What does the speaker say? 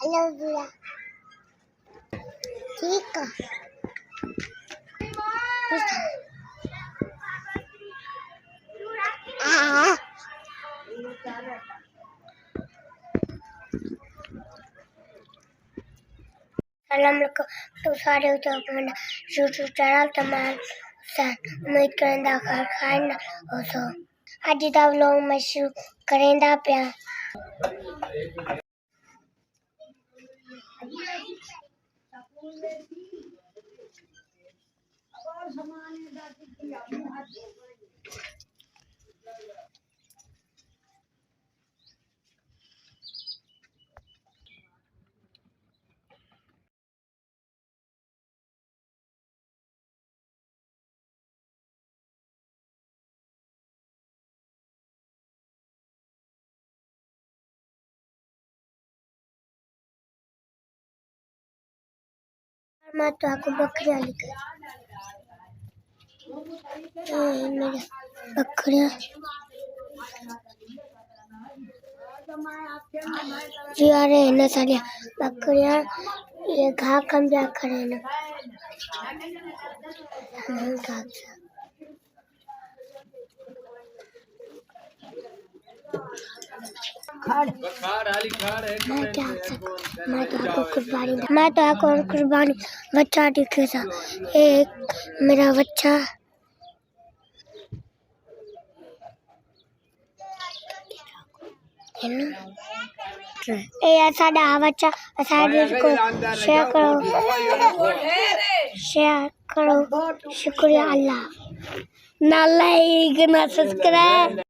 Hello भैया ठीक है तो सारे अपना यूट्यूब चैनल तमाम उम्मीद करेंदा घर खाना हो सो अज का व्लॉग मैं शुरू करेंदा पिया मैं तो आपको बकरियां लेकर मेरे बकरियां जी आ रहे हैं सारे बकरियां ये घास कम जा करे ना मैं तो आपको कुर्बानी बच्चा दिखे था एक मेरा बच्चा साडा बच्चा को शेयर करो शुक्रिया अल्लाह ना लाइक ना सब्सक्राइब।